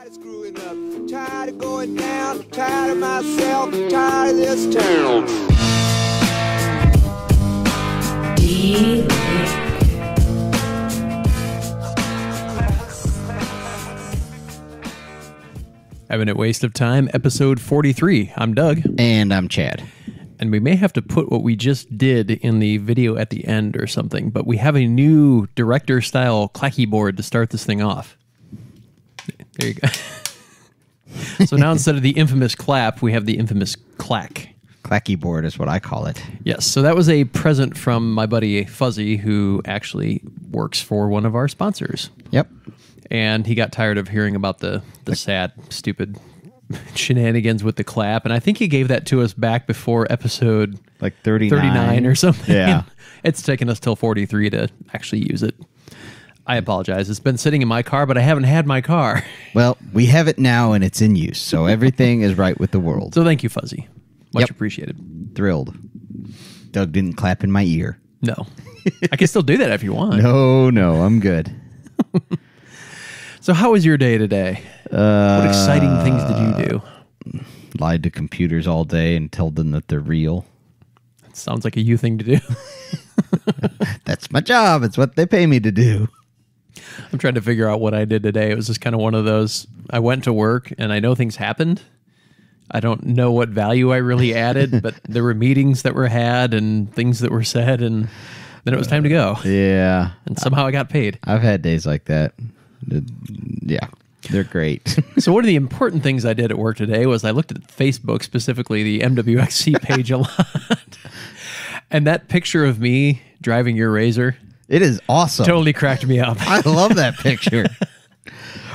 Tired of screwing up, tired of going down, tired of myself, tired of this town. Eminent Waste of Time, episode 43. I'm Doug. And I'm Chad. And we may have to put what we just did in the video at the end or something, but we have a new director-style clacky board to start this thing off. There you go. So now instead of the infamous clap, we have the infamous clack. Clacky board is what I call it. Yes, so that was a present from my buddy Fuzzy, who actually works for one of our sponsors. Yep. And he got tired of hearing about the sad, stupid shenanigans with the clap. And I think he gave that to us back before episode like 39 or something. Yeah. It's taken us till 43 to actually use it. I apologize. It's been sitting in my car, but I haven't had my car. Well, we have it now and it's in use. So everything is right with the world. So thank you, Fuzzy. Much appreciated. Thrilled. Doug didn't clap in my ear. No. I can still do that if you want. No, I'm good. So how was your day today? What exciting things did you do? Lied to computers all day and told them that they're real. That sounds like a you thing to do. That's my job. It's what they pay me to do. I'm trying to figure out what I did today. It was just kind of one of those, I went to work and I know things happened. I don't know what value I really added, but there were meetings that were had and things that were said, and then it was time to go. Yeah. And somehow I got paid. I've had days like that. Yeah, they're great. So one of the important things I did at work today was I looked at Facebook, specifically the MWXC page a lot. And that picture of me driving your Razor, it is awesome. Totally cracked me up. I love that picture.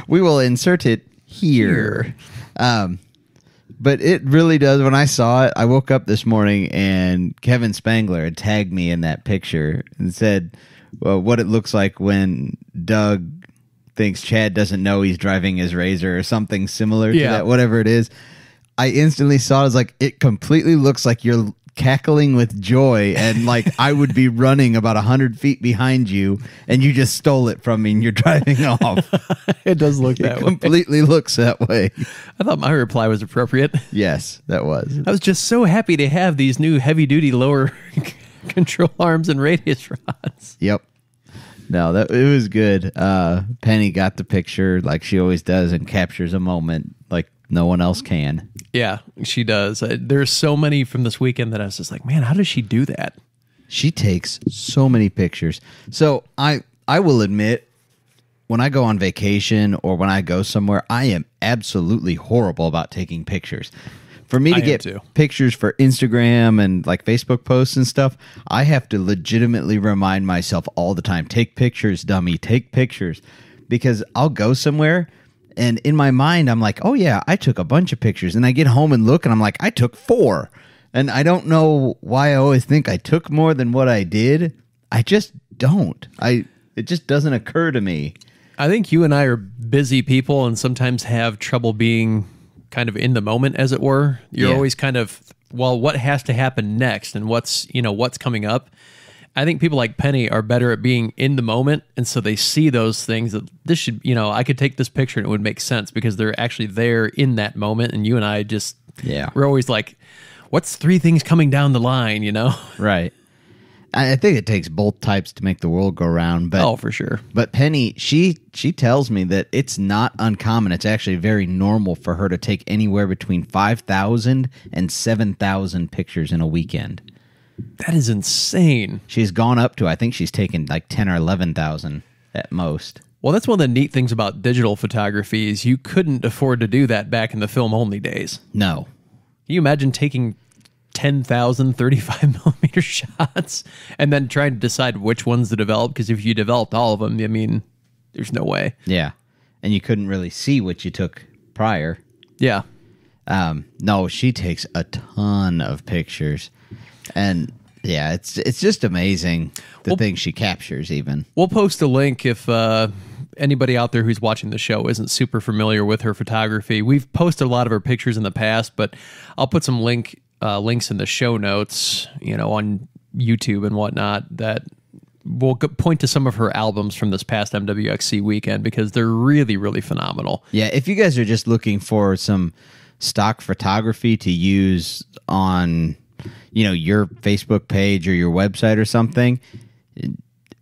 We will insert it here. But it really does. When I saw it, I woke up this morning and Kevin Spangler had tagged me in that picture and said, well, what it looks like when Doug thinks Chad doesn't know he's driving his Razor or something similar to that, whatever it is. I instantly saw it as like, it completely looks like you're cackling with joy and like I would be running about 100 feet behind you and you just stole it from me and you're driving off. It does look that way. It completely looks that way. I thought my reply was appropriate. Yes, that was. I was just so happy to have these new heavy-duty lower control arms and radius rods. Yep. No, it was good. Penny got the picture like she always does and captures a moment like no one else can. Yeah, she does. There's so many from this weekend that I was just like, man, how does she do that? She takes so many pictures. So I will admit, when I go on vacation or when I go somewhere, I am absolutely horrible about taking pictures. For me to get pictures for Instagram and like Facebook posts and stuff, I have to legitimately remind myself all the time, take pictures, dummy, take pictures. Because I'll go somewhere and in my mind, I'm like, oh yeah, I took a bunch of pictures. And I get home and look and I'm like, I took 4. And I don't know why I always think I took more than what I did. I just don't. It just doesn't occur to me. I think you and I are busy people and sometimes have trouble being kind of in the moment, as it were. You're always kind of, well, what has to happen next and what's coming up. I think people like Penny are better at being in the moment, and so they see those things that this should, I could take this picture and it would make sense because they're actually there in that moment, and you and I just, we're always like, what's 3 things coming down the line, Right. I think it takes both types to make the world go round. But, oh, for sure. But Penny, she tells me that it's not uncommon. It's actually very normal for her to take anywhere between 5,000 and 7,000 pictures in a weekend. That is insane. She's gone up to, I think she's taken like 10 or 11,000 at most. Well, that's one of the neat things about digital photography is you couldn't afford to do that back in the film-only days. No. Can you imagine taking 10,000 35mm shots and then trying to decide which ones to develop? Because if you developed all of them, I mean, there's no way. Yeah. And you couldn't really see what you took prior. Yeah. No, she takes a ton of pictures. And yeah, it's just amazing the things she captures even. We'll post a link if anybody out there who's watching the show isn't super familiar with her photography. We've posted a lot of her pictures in the past, but I'll put some links in the show notes, on YouTube and whatnot, that we'll point to some of her albums from this past MWXC weekend because they're really, really phenomenal. Yeah, if you guys are just looking for some stock photography to use on, your Facebook page or your website or something,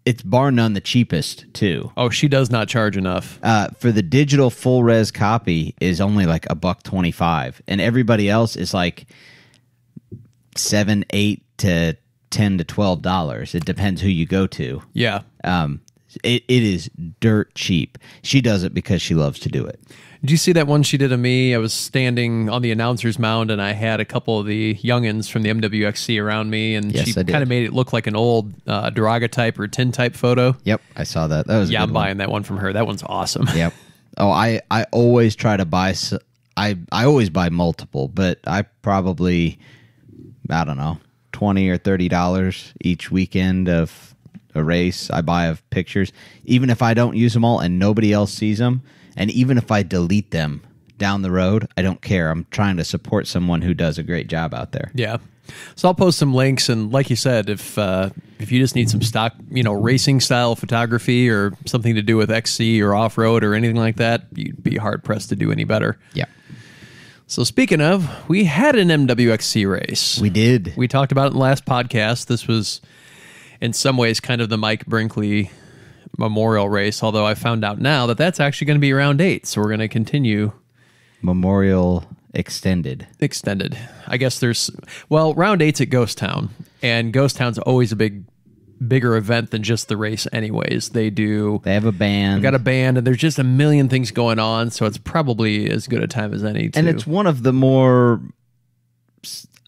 it's bar none the cheapest too. Oh, she does not charge enough. For the digital full res copy is only like $1.25, and everybody else is like $7, $8 to $10 to $12. It depends who you go to. Yeah. It is dirt cheap. She does it because she loves to do it. Did you see that one she did of me? I was standing on the announcer's mound, and I had a couple of the youngins from the MWXC around me, and Yes, she I did. kind of made it look like an old daguerreotype or tintype photo. Yep, I saw that. That was a Yeah, good I'm one. buying that one from her. That one's awesome. Yep. Oh, I always try to buy. I always buy multiple, but I probably, I don't know, $20 or $30 each weekend of a race I buy of pictures, even if I don't use them all and nobody else sees them, and even if I delete them down the road, I don't care. I'm trying to support someone who does a great job out there. Yeah. So I'll post some links, and like you said, if you just need some stock, racing style photography or something to do with XC or off road or anything like that, you'd be hard pressed to do any better. Yeah, So speaking of, we had an MWXC race. we did. We talked about it in the last podcast. This was, in some ways, kind of the Mike Brinkley Memorial race, although I found out now that that's actually going to be round 8, so we're going to continue Memorial extended. I guess round 8's at Ghost Town, and Ghost Town's always a bigger event than just the race anyways. They have a band. got a band, and there's just a million things going on, so it's probably as good a time as any. And it's one of the more,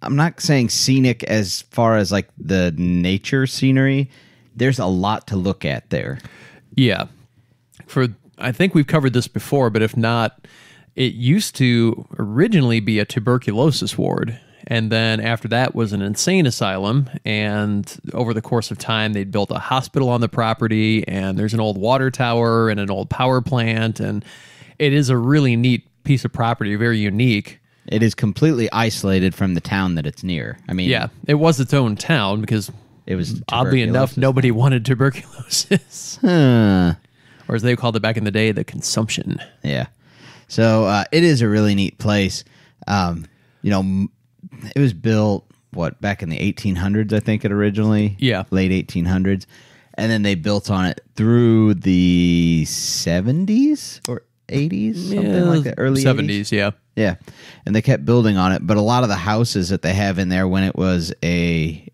I'm not saying scenic as far as like the nature scenery. There's a lot to look at there. Yeah. I think we've covered this before, but if not, it used to originally be a tuberculosis ward. And then after that was an insane asylum. And over the course of time, they'd built a hospital on the property, and there's an old water tower and an old power plant. And it is a really neat piece of property, very unique. It is completely isolated from the town that it's near. I mean, Yeah, it was its own town because it was oddly enough, tuberculosis. nobody wanted tuberculosis. Huh. Or as they called it back in the day, the consumption. Yeah. So it is a really neat place. It was built, back in the 1800s, I think it originally? Yeah. Late 1800s. And then they built on it through the 70s or 80s, something like that, early 70s, yeah. Yeah, and they kept building on it. But a lot of the houses that they have in there, when it was a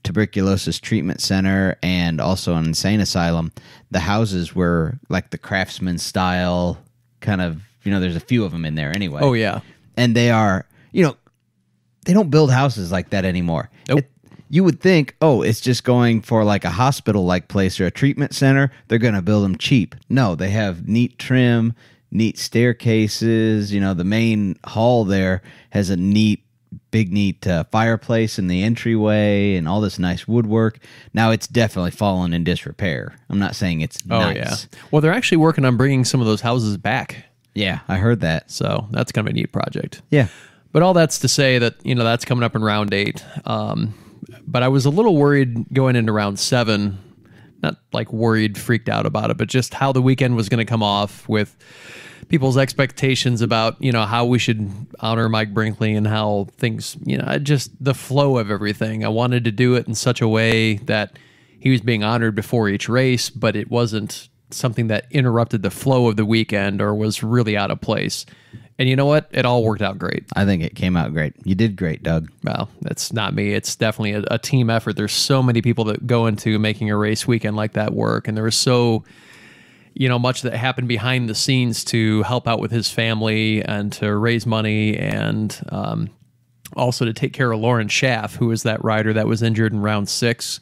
tuberculosis treatment center and also an insane asylum, the houses were like the craftsman style kind of, there's a few of them in there anyway. Oh, yeah. And they are, they don't build houses like that anymore. Nope. You would think, it's just going for like a hospital-like place or a treatment center. They're going to build them cheap. No, they have neat trim, neat staircases. The main hall there has a big neat fireplace in the entryway and all this nice woodwork. Now, it's definitely fallen in disrepair. I'm not saying it's nice. Yeah. Well, they're actually working on bringing some of those houses back. Yeah, I heard that. So that's kind of a neat project. Yeah. But all that's to say that, that's coming up in round 8. But I was a little worried going into round 7, not like worried, freaked out about it, but just how the weekend was going to come off with people's expectations about, how we should honor Mike Brinkley and how things, just the flow of everything. I wanted to do it in such a way that he was being honored before each race, but it wasn't something that interrupted the flow of the weekend or was really out of place. And you know what? It all worked out great. I think it came out great. You did great, Doug. Well, that's not me. It's definitely a team effort. There's so many people that go into making a race weekend like that work. And there was so, much that happened behind the scenes to help out with his family and to raise money and also to take care of Lauren Schaff, who was that rider that was injured in round 6.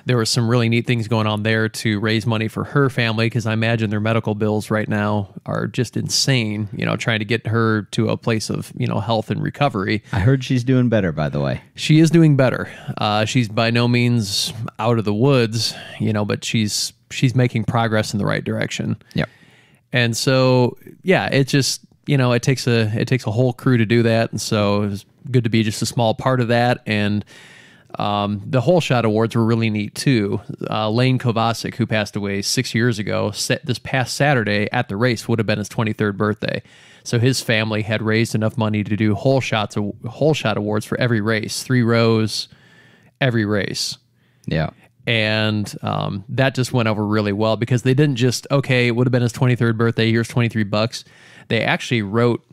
There were some really neat things going on there to raise money for her family because I imagine their medical bills right now are just insane, trying to get her to a place of, health and recovery. I heard she's doing better, by the way. She is doing better. She's by no means out of the woods, but she's making progress in the right direction. Yep. And so, yeah, it just, it takes a whole crew to do that. And so it was good to be just a small part of that. And The whole shot awards were really neat too. Lane Kovacic, who passed away 6 years ago, this past Saturday at the race would have been his 23rd birthday. So his family had raised enough money to do whole shot awards for every race, 3 rows, every race. Yeah. And that just went over really well because they didn't just, okay, it would have been his 23rd birthday, here's $23. They actually wrote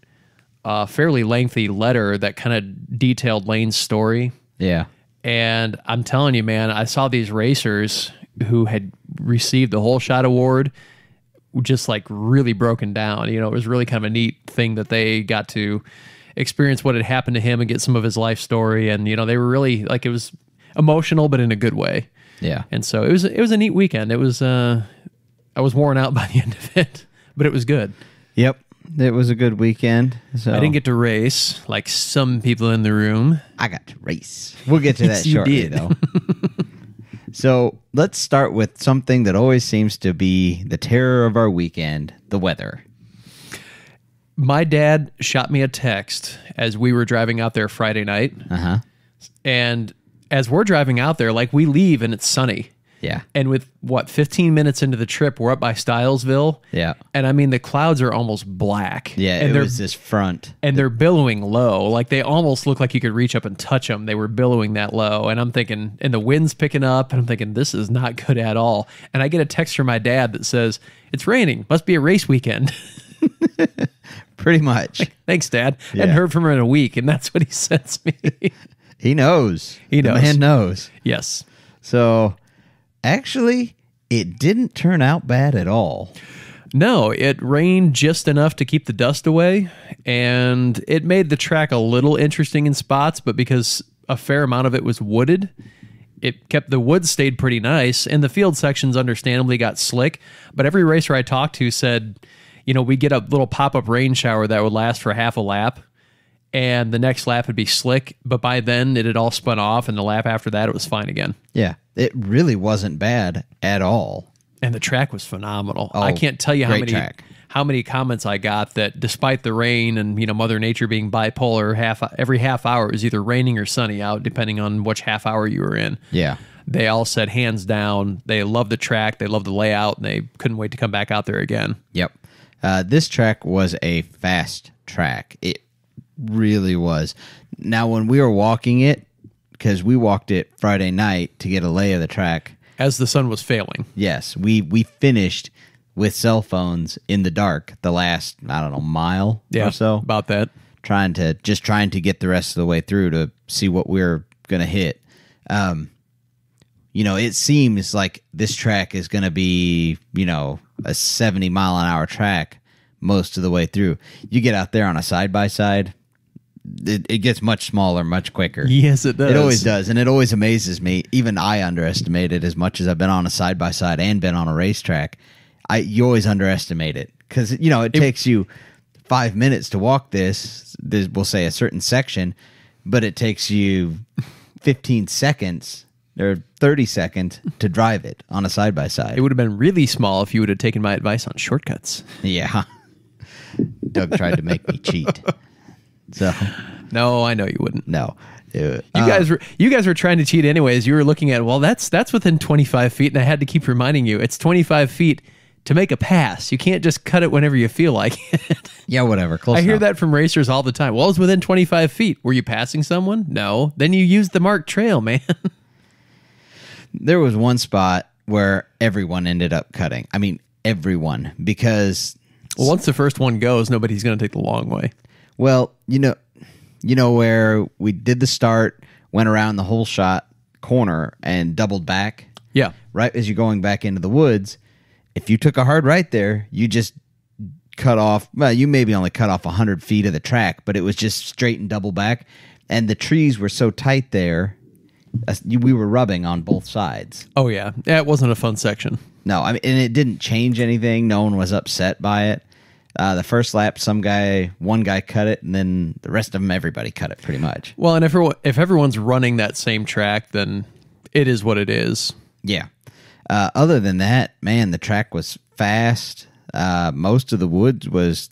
a fairly lengthy letter that kind of detailed Lane's story. Yeah. And I'm telling you, man, I saw these racers who had received the whole shot award just like really broken down. You know, it was really kind of a neat thing that they got to experience what had happened to him and get some of his life story. And, you know, they were really like, it was emotional, but in a good way. Yeah. And so it was a neat weekend. It was, I was worn out by the end of it, but it was good. Yep. It was a good weekend. So I didn't get to race like some people in the room. I got to race. We'll get to that Yes, you shortly, did. though. So let's start with something that always seems to be the terror of our weekend, the weather. My dad shot me a text as we were driving out there Friday night. Uh-huh. And as we're driving out there, like we leave and it's sunny. Yeah. And with 15 minutes into the trip, we're up by Stylesville. Yeah. And I mean, the clouds are almost black. Yeah, and it was this front. And they're billowing low. Like they almost look like you could reach up and touch them. They were billowing that low. And I'm thinking, and the wind's picking up, and I'm thinking, this is not good at all. And I get a text from my dad that says, it's raining. Must be a race weekend. Pretty much. Thanks, Dad. Yeah. Hadn't heard from her in a week, and that's what he sends me. He knows. He The knows. man knows. Yes. So actually, it didn't turn out bad at all. No, it rained just enough to keep the dust away, and it made the track a little interesting in spots, but because a fair amount of it was wooded, it kept the woods stayed pretty nice, and the field sections understandably got slick, but every racer I talked to said, you know, we get a little pop-up rain shower that would last for half a lap, and the next lap would be slick, but by then it had all spun off, and the lap after that it was fine again. Yeah, it really wasn't bad at all. And the track was phenomenal. Oh, I can't tell you great how many comments I got that despite the rain and, you know, Mother Nature being bipolar, every half hour it was either raining or sunny out, depending on which half hour you were in. Yeah. They all said hands down they loved the track, they loved the layout, and they couldn't wait to come back out there again. Yep. This track was a fast track. It really was. Now, when we were walking it, because we walked it Friday night to get a lay of the track. As the sun was failing. Yes, we finished with cell phones in the dark the last, I don't know, mile Yeah, or so. about that. Trying to get the rest of the way through to see what we're going to hit. You know, it seems like this track is going to be, you know, a 70-mile-an-hour track most of the way through. You get out there on a side-by-side, it gets much smaller, much quicker. Yes, it does. It always does, and it always amazes me. Even I underestimate it as much as I've been on a side-by-side and been on a racetrack. You always underestimate it because, you know, it takes you 5 minutes to walk this, we'll say a certain section, but it takes you 15 seconds or 30 seconds to drive it on a side-by-side. It would have been really small if you would have taken my advice on shortcuts. Yeah. Doug tried to make me cheat. So No, I know you wouldn't. no. You guys were trying to cheat anyways. You were looking at, well, that's within 25 feet, and I had to keep reminding you, it's 25 feet to make a pass. You can't just cut it whenever you feel like it. Yeah, whatever. Close I hear enough. that from racers all the time. Well, it's within 25 feet. Were you passing someone? No. Then you used the marked trail, man. There was one spot where everyone ended up cutting. I mean, everyone, because Well, once the first one goes, nobody's going to take the long way. well, you know where we did the start, went around the whole shot corner and doubled back. Yeah. Right as you're going back into the woods, if you took a hard right there, you just cut off. Well, you maybe only cut off 100 feet of the track, but it was just straight and double back, and the trees were so tight there. We were rubbing on both sides. Oh, yeah. That wasn't a fun section. No, I mean, and it didn't change anything. No one was upset by it. The first lap, one guy cut it, and then the rest of them, everybody cut it pretty much. Well, and if everyone's running that same track, then it is what it is. Yeah. Other than that, man, the track was fast. Most of the woods was,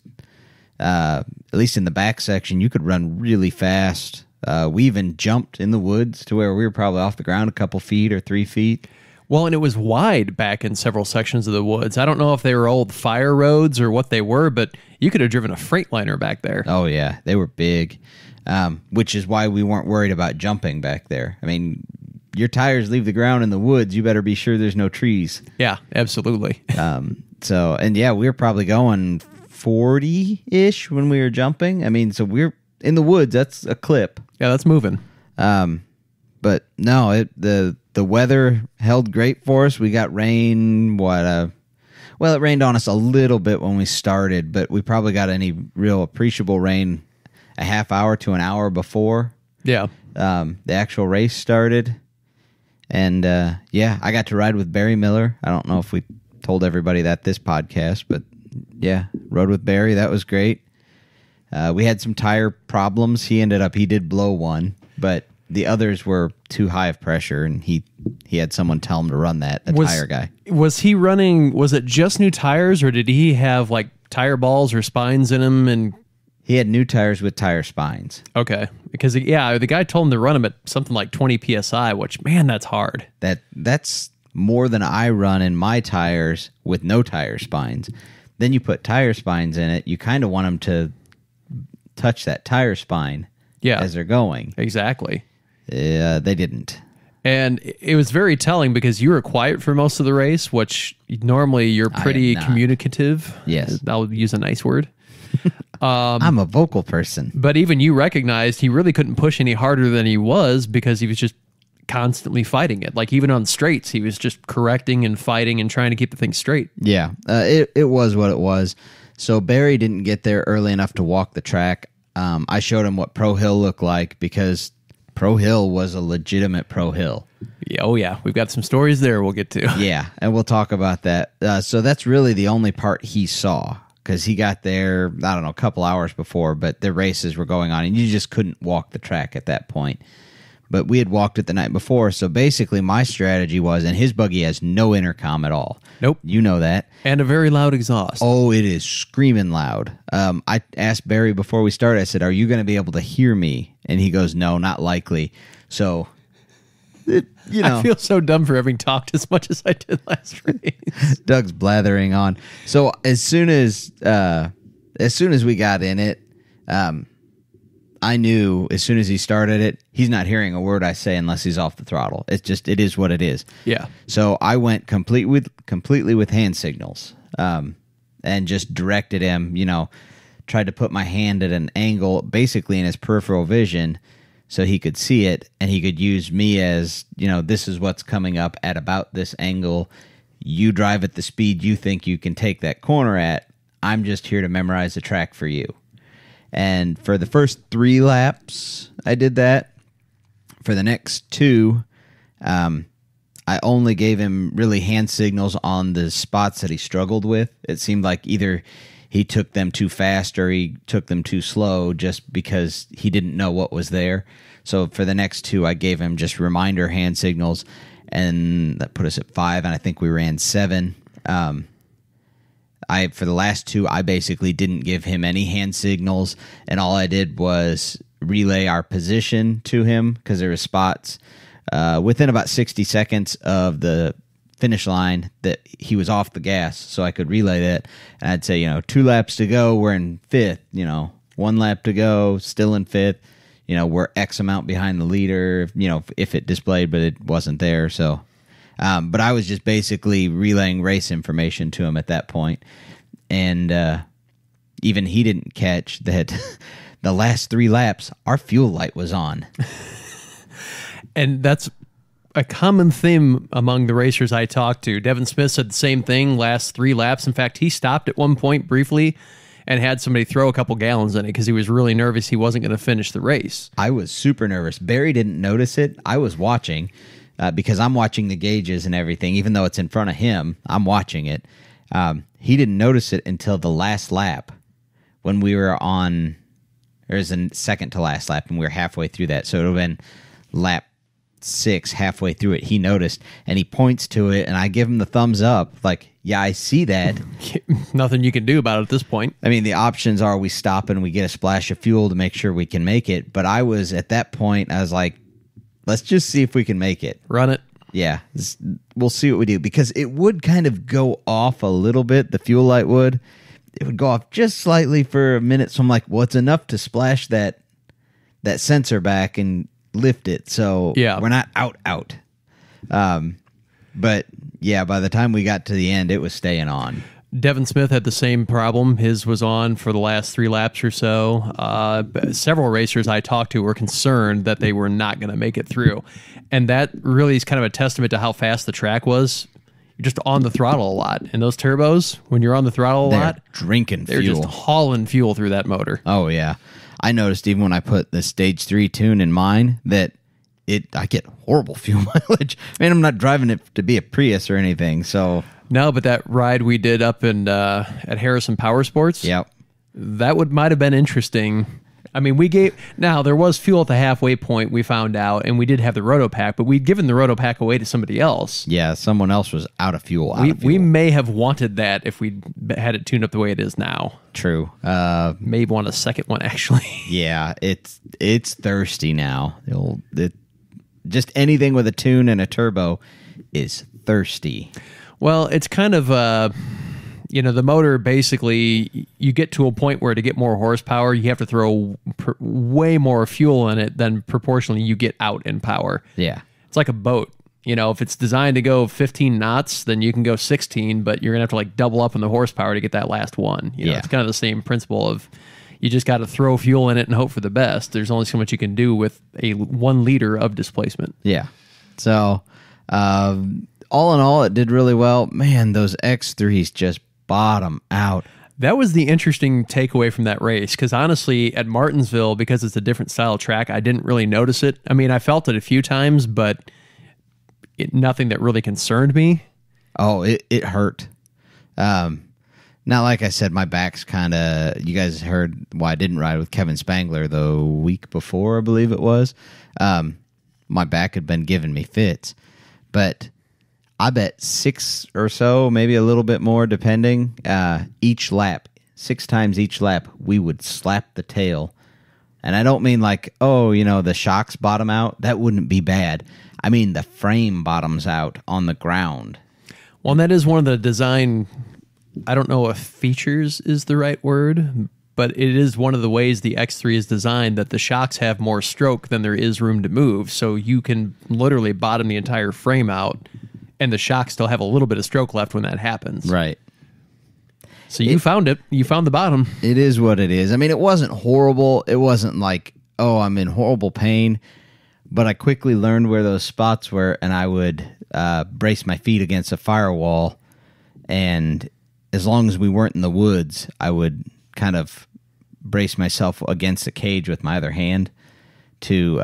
at least in the back section, you could run really fast We even jumped in the woods to where we were probably off the ground a couple feet or 3 feet. Well, and it was wide back in several sections of the woods. I don't know if they were old fire roads or what they were, but you could have driven a Freightliner back there. Oh, yeah. They were big, which is why we weren't worried about jumping back there. I mean, your tires leave the ground in the woods. You better be sure there's no trees. Yeah, absolutely. We were probably going 40-ish when we were jumping. I mean, so we're in the woods. That's a clip. Yeah, that's moving. But no, the weather held great for us. We got rain. It rained on us a little bit when we started, but we probably got any real appreciable rain a half hour to an hour before. Yeah. The actual race started. And I got to ride with Barry Miller. I don't know if we told everybody that this podcast, but yeah, rode with Barry. That was great. We had some tire problems. He did blow one, but the others were too high of pressure, and he had someone tell him to run that, tire guy. Was he running, was it just new tires, or did he have like tire balls or spines in him? And he had new tires with tire spines. Okay. Because, the guy told him to run them at something like 20 PSI, which, man, that's hard. That's more than I run in my tires with no tire spines. Then you put tire spines in it, you kind of want them to touch that tire spine as they're going. Exactly. They didn't. And it was very telling because you were quiet for most of the race, which normally you're pretty communicative. Yes. I'll use a nice word. I'm a vocal person. But even you recognized he really couldn't push any harder than he was because he was just constantly fighting it. Like even on straights, he was just correcting and fighting and trying to keep the thing straight. Yeah, it was what it was. So Barry didn't get there early enough to walk the track. I showed him what Pro Hill looked like because Pro Hill was a legitimate Pro Hill. Yeah, oh yeah, we've got some stories there we'll get to. Yeah, and we'll talk about that. So that's really the only part he saw because he got there, I don't know, a couple hours before, but the races were going on, and you just couldn't walk the track at that point. But we had walked it the night before, so basically my strategy was, and his buggy has no intercom at all. Nope. You know that. And a very loud exhaust. Oh, it is screaming loud. I asked Barry before we started, I said, are you going to be able to hear me? And he goes, no, not likely. So, I feel so dumb for having talked as much as I did last race. Doug's blathering on. So as soon as we got in it, I knew as soon as he started it, he's not hearing a word I say unless he's off the throttle. It is what it is. Yeah. So I went completely with hand signals, and just directed him, tried to put my hand at an angle, basically in his peripheral vision, so he could see it, and he could use me as, this is what's coming up at about this angle. You drive at the speed you think you can take that corner at. I'm just here to memorize the track for you. And for the first 3 laps, I did that. For the next 2, I only gave him really hand signals on the spots that he struggled with. It seemed like either he took them too fast or he took them too slow just because he didn't know what was there. So for the next 2, I gave him just reminder hand signals, and that put us at 5, and I think we ran 7. For the last 2, I basically didn't give him any hand signals, and all I did was relay our position to him because there were spots within about 60 seconds of the finish line that he was off the gas, so I could relay that. And I'd say, 2 laps to go, we're in 5th. 1 lap to go, still in 5th. We're X amount behind the leader. If it displayed, but it wasn't there. So. But I was just basically relaying race information to him at that point. And even he didn't catch that the last 3 laps, our fuel light was on. And that's a common theme among the racers I talked to. Devin Smith said the same thing last 3 laps. In fact, he stopped at one point briefly and had somebody throw a couple gallons in it because he was really nervous he wasn't going to finish the race. I was super nervous. Barry didn't notice it. I was watching. Because I'm watching the gauges and everything, even though it's in front of him, I'm watching it. He didn't notice it until the last lap when we were on, or it was the second to last lap, and we were halfway through that. So it would have been lap 6 halfway through it. He noticed, and he points to it, and I give him the thumbs up. Like, yeah, I see that. Nothing you can do about it at this point. I mean, the options are we stop and we get a splash of fuel to make sure we can make it. But I was, at that point, I was like, let's just see if we can make it. Run it. Yeah, we'll see what we do. Because it would kind of go off a little bit, the fuel light would. It would go off just slightly for a minute. So I'm like, well, it's enough to splash that sensor back and lift it. So we're not out. But yeah, by the time we got to the end, it was staying on. Devin Smith had the same problem. His was on for the last 3 laps or so. Several racers I talked to were concerned that they were not going to make it through. And that really is kind of a testament to how fast the track was. You're just on the throttle a lot. And those turbos, when you're on the throttle a lot, they're just hauling fuel through that motor. Oh, yeah. I noticed even when I put the Stage 3 tune in mine that I get horrible fuel mileage. I mean, I'm not driving it to be a Prius or anything, so... No, but that ride we did up in at Harrison Power Sports, that might have been interesting. I mean, there was fuel at the halfway point, we found out, and we did have the Rotopack, but we'd given the Rotopack away to somebody else. Yeah, someone else was out of fuel. We may have wanted that if we had it tuned up the way it is now. True. Maybe want a second one, actually. Yeah, it's thirsty now. Just anything with a tune and a turbo is thirsty. Well, it's kind of, the motor basically, you get to a point where to get more horsepower, you have to throw way more fuel in it than proportionally you get out in power. Yeah. It's like a boat. If it's designed to go 15 knots, then you can go 16, but you're going to have to double up on the horsepower to get that last one. It's kind of the same principle of you just got to throw fuel in it and hope for the best. There's only so much you can do with a 1 liter of displacement. Yeah. So, all in all, it did really well. Man, those X3s just bottom out. That was the interesting takeaway from that race, because honestly, at Martinsville, because it's a different style track, I didn't really notice it. I mean, I felt it a few times, but nothing that really concerned me. Oh, it hurt. Now, like I said, my back's kind of... You guys heard why I didn't ride with Kevin Spangler the week before, I believe it was. My back had been giving me fits. But I bet 6 or so, maybe a little bit more, depending, each lap, 6 times each lap, we would slap the tail. And I don't mean the shocks bottom out. That wouldn't be bad. I mean the frame bottoms out on the ground. Well, and that is one of the design... I don't know if features is the right word, but it is one of the ways the X3 is designed that the shocks have more stroke than there is room to move. So you can literally bottom the entire frame out, and the shocks still have a little bit of stroke left when that happens. Right. So you found it. You found the bottom. It is what it is. I mean, it wasn't horrible. It wasn't like, oh, I'm in horrible pain. But I quickly learned where those spots were, and I would brace my feet against a firewall, and... as long as we weren't in the woods, I would kind of brace myself against the cage with my other hand to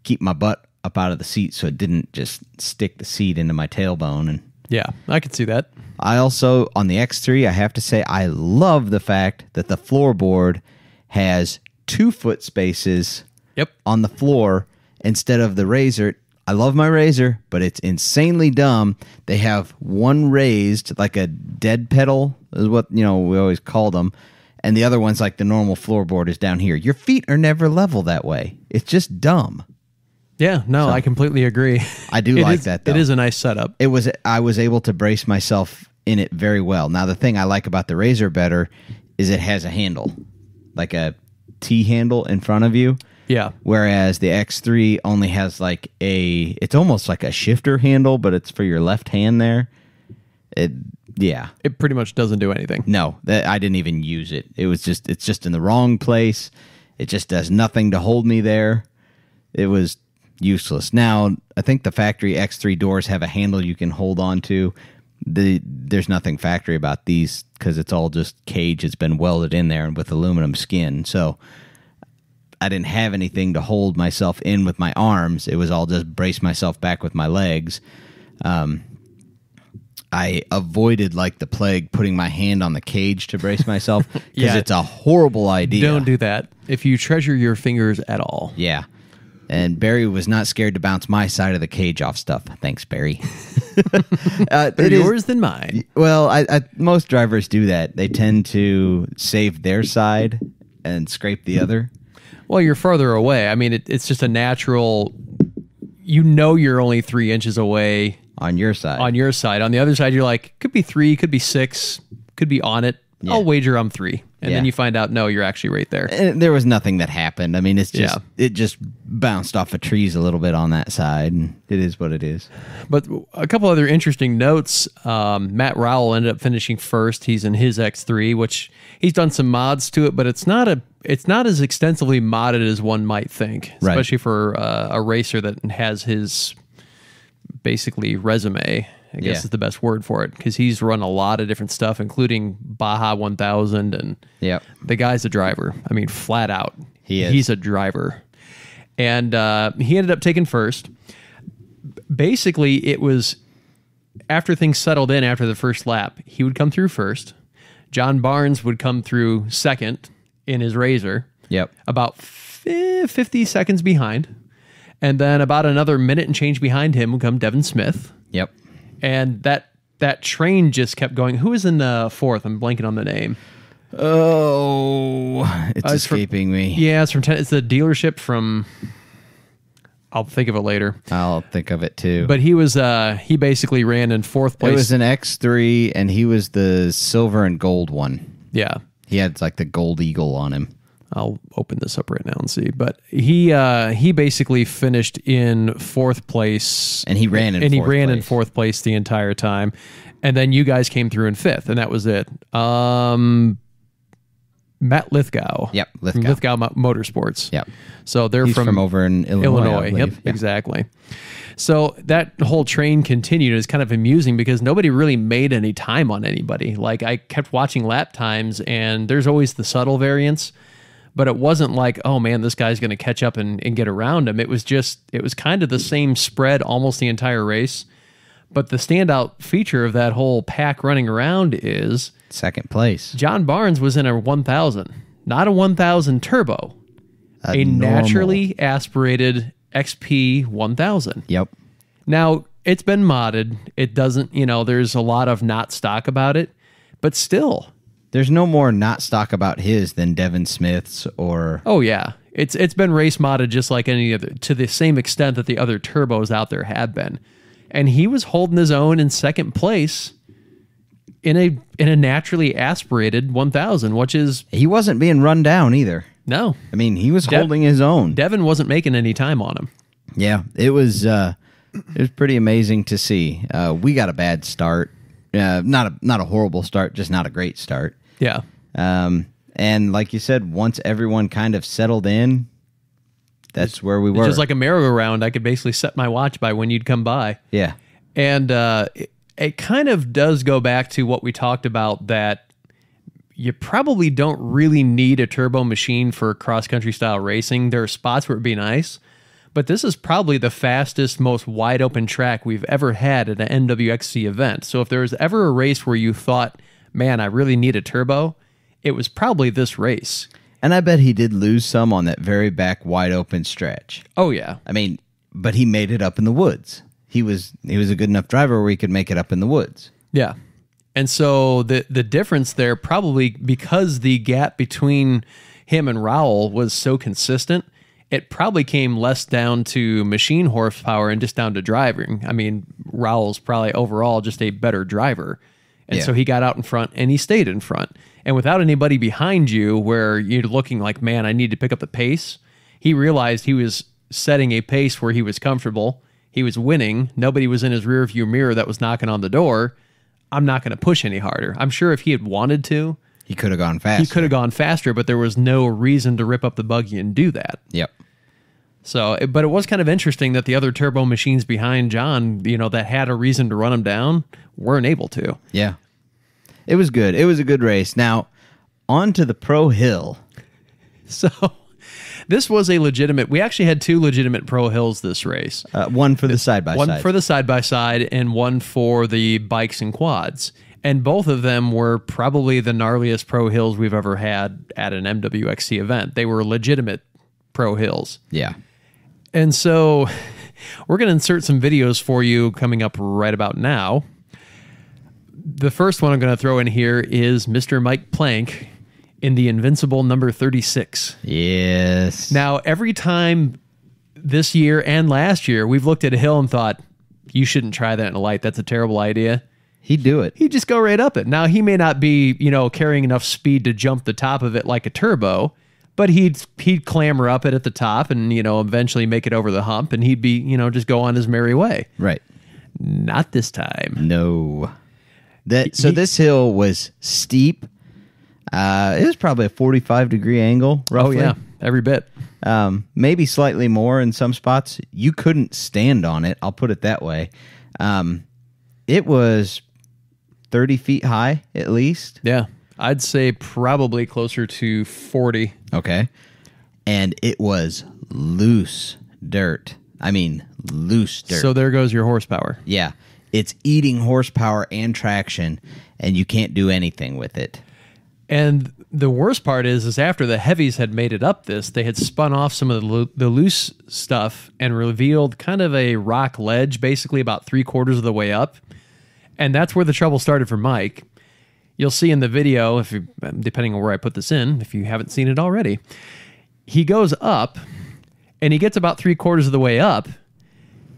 keep my butt up out of the seat so it didn't just stick the seat into my tailbone. And yeah, I could see that. I also, on the X3, I have to say, I love the fact that the floorboard has 2 foot spaces on the floor instead of the Razor. I love my Razor, but it's insanely dumb. They have one raised, like a dead pedal, is what we always call them, and the other one's like the normal floorboard is down here. Your feet are never level that way. It's just dumb. Yeah, no, I completely agree. I do like that, though. It is a nice setup. I was able to brace myself in it very well. Now, the thing I like about the Razor better is it has a handle, like a T handle in front of you. Yeah. Whereas the X3 only has it's almost like a shifter handle, but it's for your left hand there. It pretty much doesn't do anything. No, I didn't even use it. It's just in the wrong place. It just does nothing to hold me there. It was useless. Now, I think the factory X3 doors have a handle you can hold on to. There's nothing factory about these because it's all just cage. It's been welded in there with aluminum skin. So I didn't have anything to hold myself in with my arms. It was all just brace myself back with my legs. I avoided like the plague putting my hand on the cage to brace myself because it's a horrible idea. Don't do that if you treasure your fingers at all. Yeah. And Barry was not scared to bounce my side of the cage off stuff. Thanks, Barry. Better yours than mine. Well, most drivers do that. They tend to save their side and scrape the other. Well, you're further away. I mean, it's just a natural... you're only 3 inches away. On your side. On your side. On the other side, you're like, could be 3, could be 6, could be on it. Yeah. I'll wager I'm 3. And then you find out, no, you're actually right there. And there was nothing that happened. I mean, it's just it just bounced off of trees a little bit on that side, and it is what it is. But a couple other interesting notes. Matt Rowell ended up finishing first. He's in his X3, which he's done some mods to it, but it's not as extensively modded as one might think, especially for a racer that has his basically resume. I guess is the best word for it, because he's run a lot of different stuff, including Baja 1000, and the guy's a driver. I mean, flat out. He's a driver. And he ended up taking first. Basically, it was after things settled in after the first lap, he would come through first. John Barnes would come through second in his Razor. About 50 seconds behind. And then about another minute and change behind him would come Devin Smith. And that train just kept going. Who was in fourth? I'm blanking on the name. Oh, it's escaping me. Yeah, it's the dealership from... I'll think of it later. I'll think of it too. But he basically ran in fourth place. It was an X3, and he was the silver and gold one. Yeah. He had like the gold eagle on him. I'll open this up right now and see. But he basically finished in fourth place. And he ran in fourth place the entire time. And then you guys came through in fifth, and that was it. Matt Lithgow. Lithgow Motorsports. So he's from over in Illinois. Exactly. So that whole train continued. It's kind of amusing because nobody really made any time on anybody. Like, I kept watching lap times, and there's always the subtle variance. But it wasn't like, oh man, this guy's going to catch up and get around him. It was kind of the same spread almost the entire race. But the standout feature of that whole pack running around is... second place. John Barnes was in a 1000, not a 1000 turbo, a naturally aspirated XP 1000. Now, it's been modded. It doesn't, there's a lot of not stock about it, but still... there's no more not stock about his than Devin Smith's or... oh, yeah. It's been race modded just like any other, to the same extent that the other turbos out there have been. And he was holding his own in second place in a naturally aspirated 1000, which is... he wasn't being run down either. No. I mean, he was holding his own. Devin wasn't making any time on him. Yeah, it was pretty amazing to see. We got a bad start. Not a horrible start, just not a great start. Yeah. And like you said, once everyone kind of settled in, that's where we were. It's just like a merry-go-round. I could basically set my watch by when you'd come by. Yeah. And it kind of does go back to what we talked about, that you probably don't really need a turbo machine for cross-country style racing. There are spots where it'd be nice, but this is probably the fastest, most wide-open track we've ever had at an NWXC event. So if there was ever a race where you thought, man, I really need a turbo, it was probably this race. And I bet he did lose some on that very back wide open stretch. Oh, yeah. I mean, but he made it up in the woods. He was a good enough driver where he could make it up in the woods. Yeah. And so the difference there, probably because the gap between him and Rowell was so consistent, it probably came less down to machine horsepower and just down to driving. I mean, Rowell's probably overall just a better driver. And so he got out in front and he stayed in front. And without anybody behind you where you're looking like, man, I need to pick up the pace, he realized he was setting a pace where he was comfortable. He was winning. Nobody was in his rear view mirror that was knocking on the door. I'm not going to push any harder. I'm sure if he had wanted to, he could have gone faster. He could have gone faster, but there was no reason to rip up the buggy and do that. Yep. So, but it was kind of interesting that the other turbo machines behind John, that had a reason to run him down, weren't able to. Yeah. It was good. It was a good race. Now, on to the Pro Hill. So, this was a legitimate... we actually had 2 legitimate Pro Hills this race. One for the side-by-side. One for the side-by-side and one for the bikes and quads. And both of them were probably the gnarliest Pro Hills we've ever had at an MWXC event. They were legitimate Pro Hills. Yeah. And so we're going to insert some videos for you coming up right about now. The first one I'm going to throw in here is Mr. Mike Plank in the Invincible number 36. Yes. Now, every time this year and last year, we've looked at a hill and thought, you shouldn't try that in a light. That's a terrible idea. He'd do it. He'd just go right up it. Now, he may not be, carrying enough speed to jump the top of it like a turbo, but he'd clamber up it at the top and, eventually make it over the hump, and he'd be, just go on his merry way. Right. Not this time. No. So this hill was steep. It was probably a 45-degree angle, roughly. Oh, yeah. Every bit. Maybe slightly more in some spots. You couldn't stand on it. I'll put it that way. It was 30 feet high, at least. Yeah. I'd say probably closer to 40. Okay. And it was loose dirt. I mean, loose dirt. So there goes your horsepower. Yeah. It's eating horsepower and traction, and you can't do anything with it. And the worst part is after the heavies had made it up they had spun off some of the loose stuff and revealed kind of a rock ledge, basically about 3/4 of the way up. And that's where the trouble started for Mike. You'll see in the video, depending on where I put this in, if you haven't seen it already, he goes up and he gets about 3/4 of the way up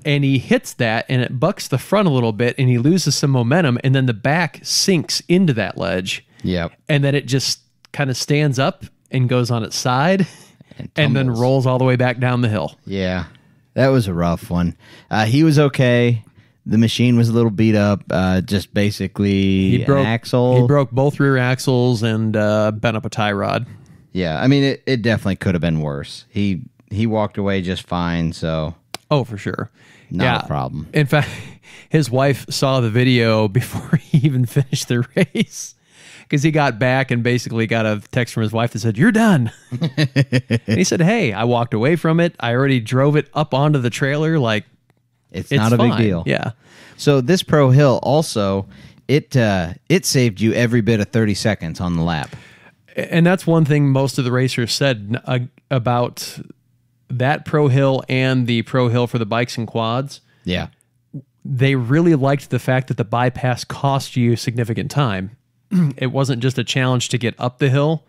and he hits that and it bucks the front a little bit and he loses some momentum and then the back sinks into that ledge. Yep. And then it just kind of stands up and goes on its side and then rolls all the way back down the hill. Yeah. That was a rough one. He was okay. The machine was a little beat up. Just basically an axle. He broke both rear axles and bent up a tie rod. Yeah. I mean, it definitely could have been worse. He walked away just fine, so. Oh, for sure. Not a problem. In fact, his wife saw the video before he even finished the race. Because he got back and basically got a text from his wife that said, "You're done." And he said, "Hey, I walked away from it. I already drove it up onto the trailer. Like, it's not a fine." big deal." Yeah. So this Pro Hill also, it saved you every bit of 30 seconds on the lap. And that's one thing most of the racers said about that Pro Hill and the Pro Hill for the bikes and quads. Yeah. They really liked the fact that the bypass cost you significant time. It wasn't just a challenge to get up the hill.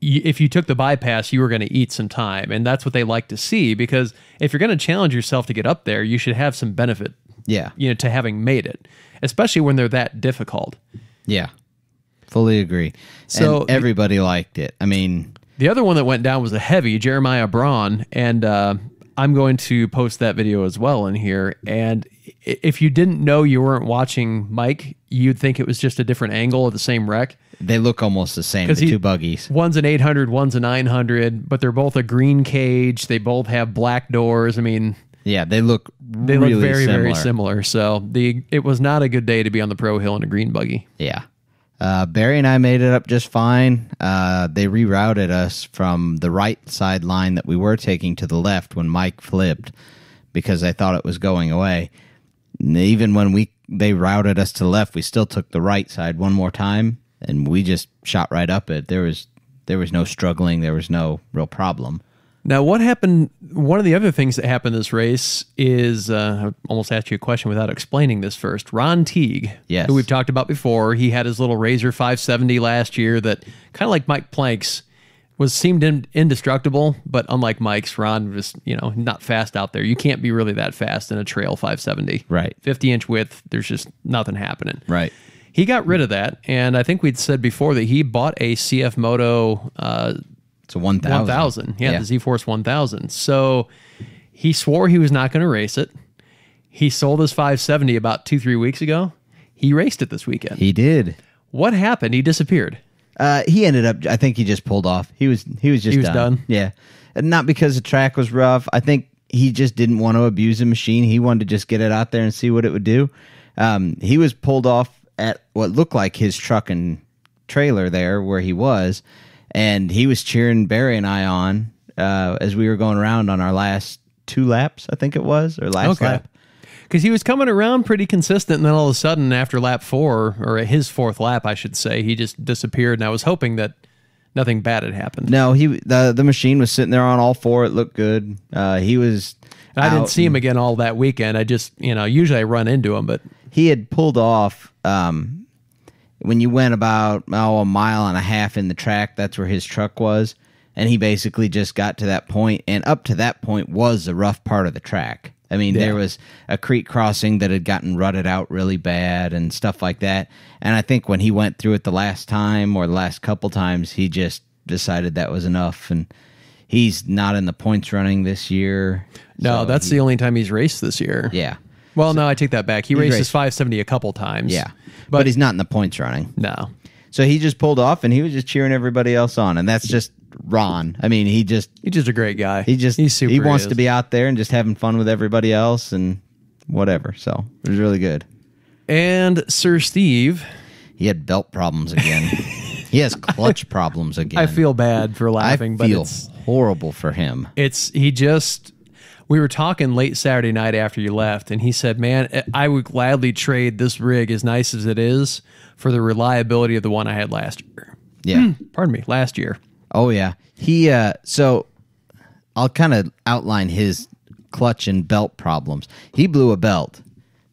If you took the bypass, you were going to eat some time. And that's what they like to see, because if you're going to challenge yourself to get up there, you should have some benefit to having made it, especially when they're that difficult. Yeah. Fully agree. So and everybody liked it. I mean, the other one that went down was a heavy, Jeremiah Braun, and I'm going to post that video as well in here. And if you didn't know you weren't watching Mike, you'd think it was just a different angle of the same wreck. They look almost the same, the two buggies. One's an 800, one's a 900, but they're both a green cage. They both have black doors. I mean... Yeah, they look really very, similar. very similar. So it was not a good day to be on the Pro Hill in a green buggy. Yeah. Barry and I made it up just fine. They rerouted us from the right side line that we were taking to the left when Mike flipped because I thought it was going away. And even when they routed us to the left, we still took the right side one more time, and we just shot right up it. There was no struggling. There was no real problem. Now, what happened? One of the other things that happened this race is, I almost asked you a question without explaining this first. Ron Teague, yes, who we've talked about before, he had his little Razor 570 last year that, kind of like Mike Plank's, seemed indestructible, but unlike Mike's, Ron was, not fast out there. You can't be really that fast in a trail 570. Right. 50-inch width, there's just nothing happening. Right. He got rid of that, and I think we'd said before that he bought a CF Moto... It's a 1000. Yeah, the Z-Force 1000. So he swore he was not going to race it. He sold his 570 about 2-3 weeks ago. He raced it this weekend. He did. What happened? He disappeared. He ended up, I think he just pulled off. He was done. Yeah. And not because the track was rough. I think he just didn't want to abuse the machine. He wanted to just get it out there and see what it would do. He was pulled off at what looked like his truck and trailer there where he was. And he was cheering Barry and I on as we were going around on our last 2 laps, I think it was, or last lap. Because he was coming around pretty consistent, and then all of a sudden, after lap 4, or his 4th lap, I should say, he just disappeared. And I was hoping that nothing bad had happened. No, the machine was sitting there on all four. It looked good. He was. I didn't see him again all that weekend. I just, usually I run into him, but he had pulled off when you went about a mile and a half in the track. That's where his truck was, and he basically just got to that point, and up to that point was the rough part of the track. I mean, there was a creek crossing that had gotten rutted out really bad and stuff like that. And I think when he went through it the last time or the last couple times, he just decided that was enough. And he's not in the points running this year. No, so that's the only time he's raced this year. Yeah. Well, no, I take that back. He races 570 a couple times. Yeah. But he's not in the points running. No. So he just pulled off, and he was just cheering everybody else on. And that's just Ron. I mean, he's just a great guy. He's super. He wants to be out there and just having fun with everybody else and whatever. So it was really good. And Sir Steve, he had belt problems again. He has clutch problems again. I feel bad for laughing, but it's horrible for him. We were talking late Saturday night after you left, and he said, "Man, I would gladly trade this rig, as nice as it is, for the reliability of the one I had last year." Yeah, pardon me, last year. Oh yeah, so I'll kind of outline his clutch and belt problems. He blew a belt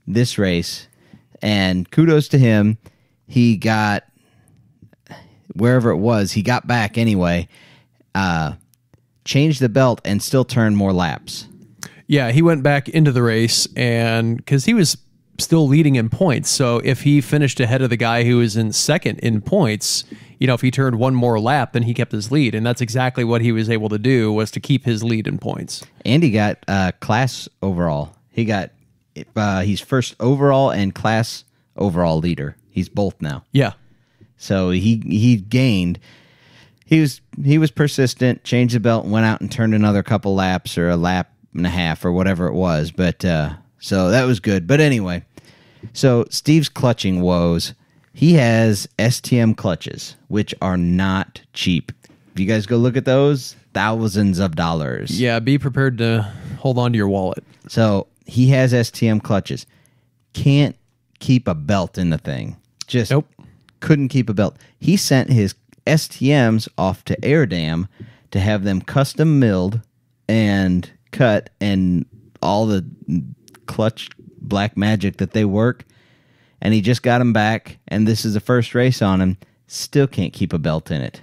this race, and kudos to him. He got wherever it was. He got back anyway, changed the belt, and still turned more laps. Yeah, he went back into the race, and because he was still leading in points, so if he finished ahead of the guy who was in second in points, if he turned one more lap, then he kept his lead, and that's exactly what he was able to do, was to keep his lead in points. And he got class overall. He got he's first overall and class overall leader. He's both now. Yeah. So he gained. He was persistent, changed the belt, and went out and turned another couple laps or a lap and a half or whatever it was. But so that was good. But anyway, so Steve's clutching woes. He has STM clutches, which are not cheap. If you guys go look at those, thousands of dollars. Yeah, be prepared to hold on to your wallet. So he has STM clutches. Can't keep a belt in the thing. Just couldn't keep a belt. He sent his STMs off to Airdam to have them custom milled and cut, and all the clutch black magic that they work. And he just got him back, and this is the first race on him. Still can't keep a belt in it.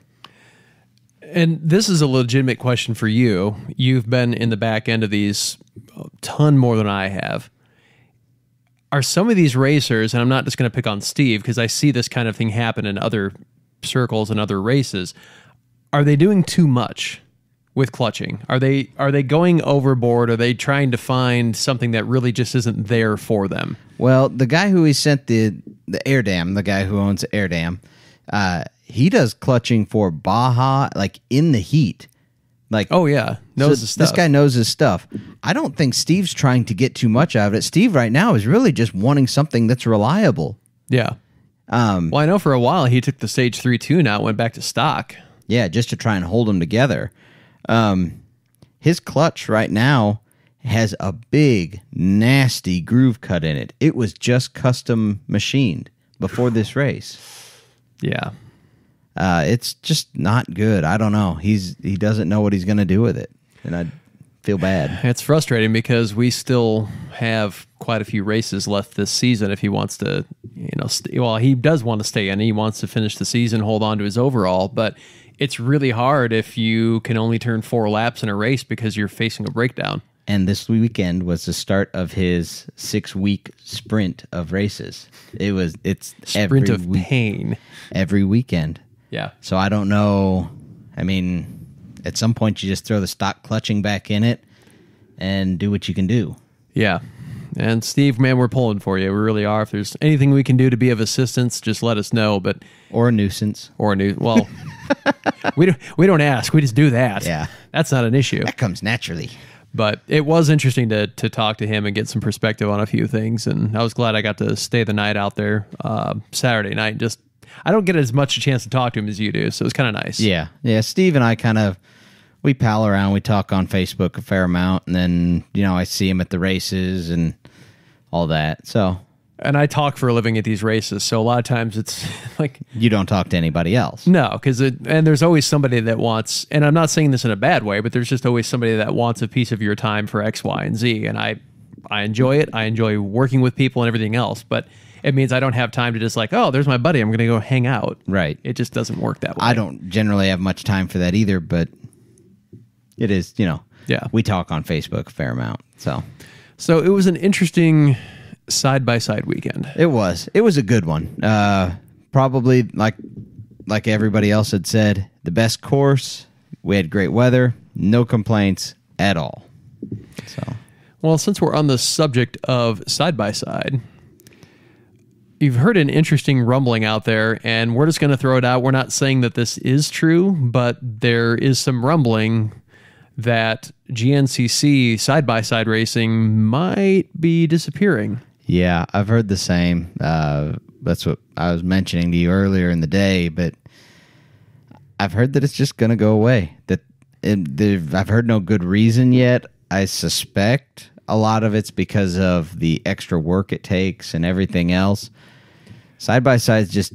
And this is a legitimate question for you. You've been in the back end of these a ton more than I have. Are some of these racers, and I'm not just going to pick on Steve because I see this kind of thing happen in other circles and other races, are they doing too much with clutching? Are they going overboard? Are they trying to find something that really just isn't there for them? Well, the guy who he sent the Airdam, the guy who owns Airdam, he does clutching for Baja, like in the heat. Like, oh yeah, knows his stuff. This guy knows his stuff. I don't think Steve's trying to get too much out of it. Steve right now is really just wanting something that's reliable. Yeah. Well, I know for a while he took the Stage 3 now, went back to stock. Yeah, just to try and hold them together. His clutch right now has a big, nasty groove cut in it. It was just custom machined before this race. Yeah. It's just not good. I don't know. He doesn't know what he's going to do with it, and I feel bad. It's frustrating because we still have quite a few races left this season. If he wants to, he does want to stay in. He wants to finish the season, hold on to his overall, but it's really hard if you can only turn 4 laps in a race because you're facing a breakdown. And this weekend was the start of his 6-week sprint of races. It's sprint of pain every weekend. Yeah. So I don't know. I mean, at some point you just throw the stock clutching back in it and do what you can do. Yeah. And Steve, man, we're pulling for you. We really are. If there's anything we can do to be of assistance, just let us know. Or a nuisance. Well, we don't ask. We just do that. Yeah. That's not an issue. That comes naturally. But it was interesting to talk to him and get some perspective on a few things. And I was glad I got to stay the night out there Saturday night. I don't get as much a chance to talk to him as you do, so it's kind of nice. Yeah. Yeah, Steve and I we pal around. We talk on Facebook a fair amount, and then, I see him at the races and all that. So And I talk for a living at these races, so a lot of times it's like... You don't talk to anybody else. No, because and there's always somebody that wants, and I'm not saying this in a bad way, but there's just always somebody that wants a piece of your time for X, Y, and Z, and I enjoy it. I enjoy working with people and everything else, but it means I don't have time to just like, oh, there's my buddy, I'm going to go hang out. Right. It just doesn't work that way. I don't generally have much time for that either, but it is, Yeah. we talk on Facebook a fair amount, so it was an interesting side-by-side weekend. It was a good one. Probably like everybody else had said, the best course. We had great weather, no complaints at all. So, well, since we're on the subject of side-by-side, you've heard an interesting rumbling out there, and we're just going to throw it out. We're not saying that this is true, but there is some rumbling that GNCC side-by-side racing might be disappearing. yeah, I've heard the same. That's what I was mentioning to you earlier in the day, but I've heard that it's just going to go away. I've heard no good reason yet. I suspect a lot of it's because of the extra work it takes and everything else. Side-by-sides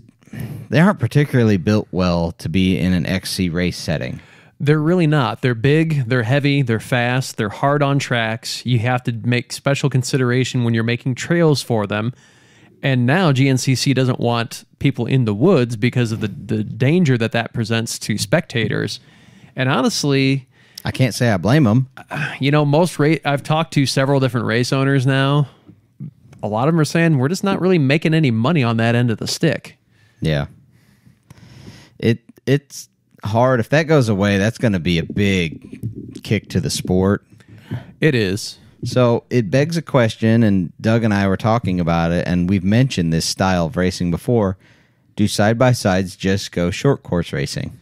they aren't particularly built well to be in an XC race setting. They're really not. They're big, they're heavy, they're fast, they're hard on tracks. You have to make special consideration when you're making trails for them. And now GNCC doesn't want people in the woods because of the danger that presents to spectators. And honestly, I can't say I blame them. I've talked to several different race owners now. A lot of them are saying we're just not really making any money on that end of the stick. Yeah. It's hard. If that goes away, that's going to be a big kick to the sport. It is. So it begs a question, and Doug and I were talking about it, and we've mentioned this style of racing before. Do side-by-sides just go short course racing?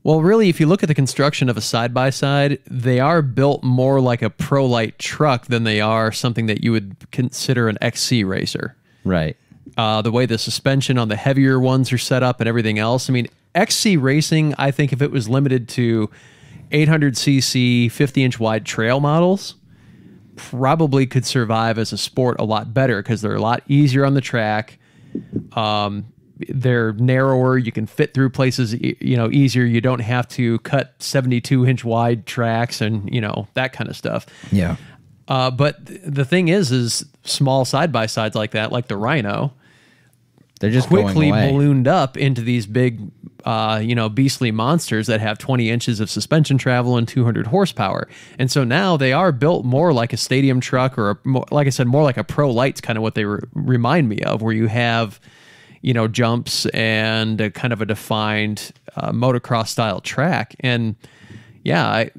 Well, really, if you look at the construction of a side-by-side, they are built more like a pro light truck than they are something that you would consider an XC racer. Right. The way the suspension on the heavier ones are set up and everything else. I mean, XC racing, I think if it was limited to 800cc, 50-inch wide trail models, probably could survive as a sport a lot better because they're a lot easier on the track. They're narrower. You can fit through places, easier. You don't have to cut 72-inch wide tracks and, that kind of stuff. Yeah. But the thing is small side-by-sides like that, like the Rhino, they're just quickly going away. ballooned up into these big, beastly monsters that have 20 inches of suspension travel and 200 horsepower. And so now they are built more like a stadium truck or, like I said, more like a Pro Light's kind of what they remind me of, where you have, jumps and a kind of a defined motocross style track. And yeah,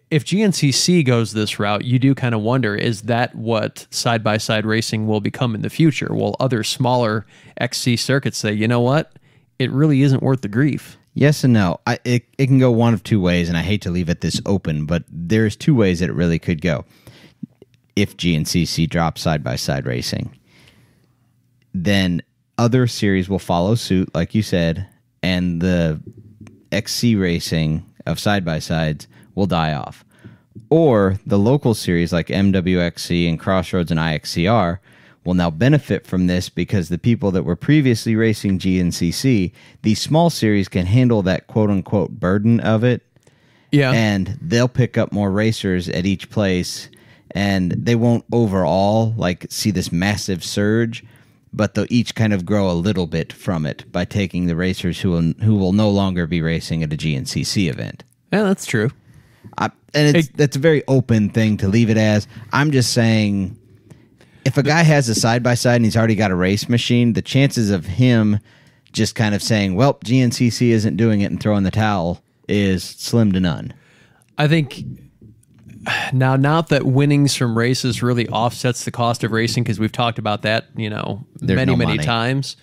if GNCC goes this route, you do kind of wonder, is that what side-by-side racing will become in the future? Will other smaller XC circuits say, you know what, it really isn't worth the grief? Yes and no. It can go one of two ways, and I hate to leave it this open, but there's two ways that it really could go. If GNCC drops side-by-side racing, then other series will follow suit, like you said, and the XC racing of side-by-sides will die off. Or the local series like MWXC and Crossroads and IXCR will now benefit from this because the people that were previously racing GNCC, these small series can handle that quote-unquote burden of it. Yeah. And they'll pick up more racers at each place, and they won't overall see this massive surge, but they'll each kind of grow a little bit from it by taking the racers who will no longer be racing at a GNCC event. Yeah, that's true. That's a very open thing to leave it as. I'm just saying, if a guy has a side-by-side and he's already got a race machine, the chances of him just kind of saying, well, GNCC isn't doing it and throwing the towel is slim to none. I think now, not that winnings from races really offsets the cost of racing, because we've talked about that, many times.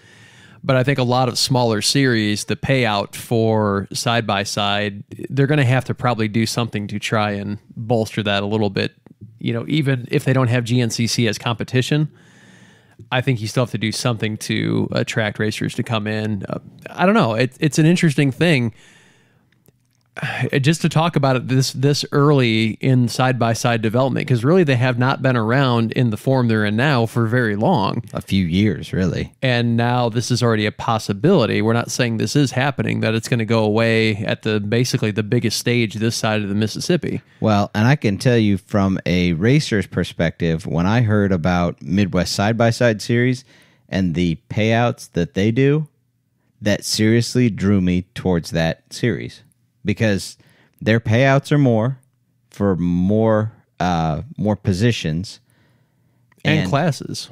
But I think a lot of smaller series, the payout for side-by-side, they're going to have to probably do something to try and bolster that a little bit. Even if they don't have GNCC as competition, I think you still have to do something to attract racers to come in. I don't know. It's an interesting thing. just to talk about it this early in side-by-side development, because really they have not been around in the form they're in now for very long. A few years, really. And now this is already a possibility. We're not saying this is happening, that it's going to go away at basically the biggest stage this side of the Mississippi. Well, and I can tell you from a racer's perspective, when I heard about Midwest Side-by-Side Series and the payouts that they do, that seriously drew me towards that series. Because their payouts are more for more positions and classes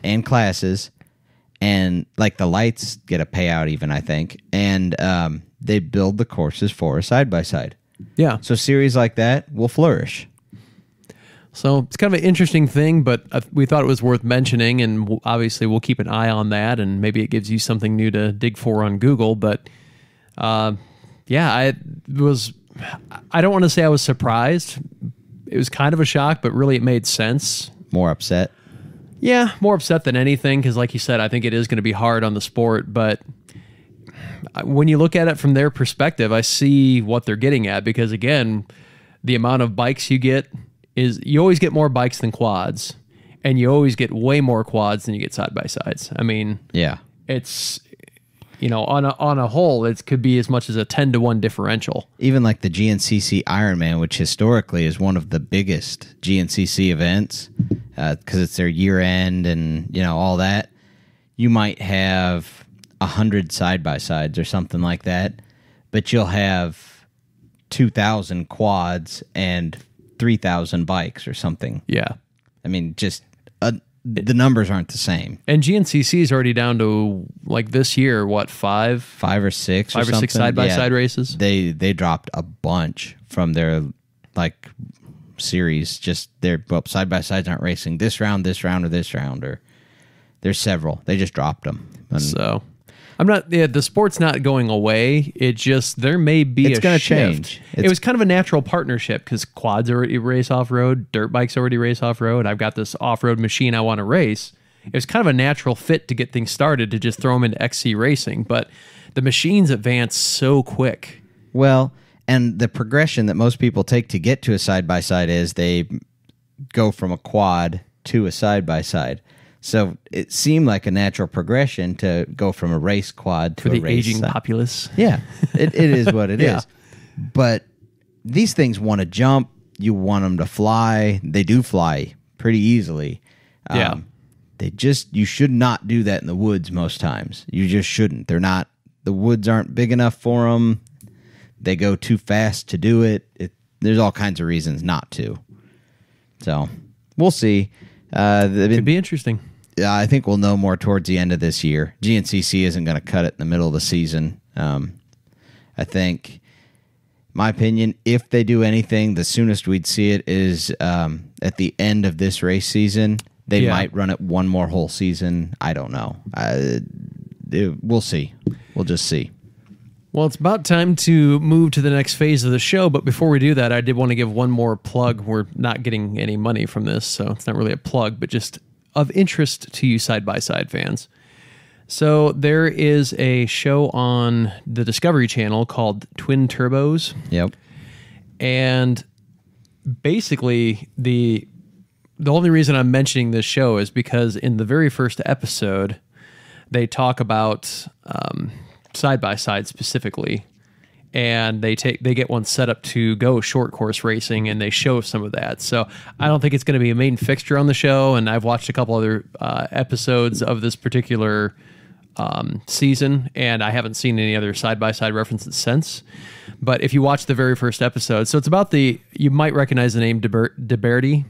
and like the lights get a payout even, I think, and they build the courses for a side-by-side. Yeah, so series like that will flourish. So it's kind of an interesting thing, but we thought it was worth mentioning, and obviously we'll keep an eye on that, and maybe it gives you something new to dig for on Google. But yeah, I don't want to say I was surprised. It was kind of a shock, but really it made sense. More upset? Yeah, more upset than anything, because like you said, I think it is going to be hard on the sport. But when you look at it from their perspective, I see what they're getting at, because again, the amount of bikes you get is you always get more bikes than quads, and you always get way more quads than you get side-by-sides. I mean, yeah, it's... on a whole, it could be as much as a 10-to-1 differential. Even like the GNCC Ironman, which historically is one of the biggest GNCC events, because it's their year end and all that. You might have 100 side-by-sides or something like that, but you'll have 2,000 quads and 3,000 bikes or something. Yeah. I mean, just... the numbers aren't the same. And GNCC is already down to, like, this year, what, five or six side-by-side races? They dropped a bunch from their, like, series. Just their side-by-sides aren't racing this round, or this round, or there's several. They just dropped them. So... the sport's not going away. It just, there may be it's going to change. It was kind of a natural partnership, because quads already race off-road, dirt bikes already race off-road. I've got this off-road machine I want to race. It was kind of a natural fit to get things started, to just throw them into XC racing. But the machines advance so quick. Well, and the progression that most people take to get to a side-by-side is they go from a quad to a side-by-side. So it seemed like a natural progression to go from a race quad to a race... For the aging populace. Yeah, it is what it is. But these things want to jump. You want them to fly. They do fly pretty easily. Yeah. You should not do that in the woods most times. You just shouldn't. The woods aren't big enough for them. They go too fast to do it. There's all kinds of reasons not to. So we'll see. Could be interesting. I think we'll know more towards the end of this year. GNCC isn't going to cut it in the middle of the season. I think, my opinion, if they do anything, the soonest we'd see it is at the end of this race season. They might run it one more whole season. I don't know. We'll see. We'll just see. Well, it's about time to move to the next phase of the show, but before we do that, I did want to give one more plug. We're not getting any money from this, so it's not really a plug, but just of interest to you side-by-side fans. So there is a show on the Discovery Channel called Twin Turbos. Yep. And basically, the only reason I'm mentioning this show is because in the very first episode, they talk about... side-by-side specifically, and they get one set up to go short course racing, and they show some of that. So I don't think it's going to be a main fixture on the show, and I've watched a couple other episodes of this particular season, and I haven't seen any other side-by-side references since. But if you watch the very first episode, so it's about you might recognize the name DeBerti.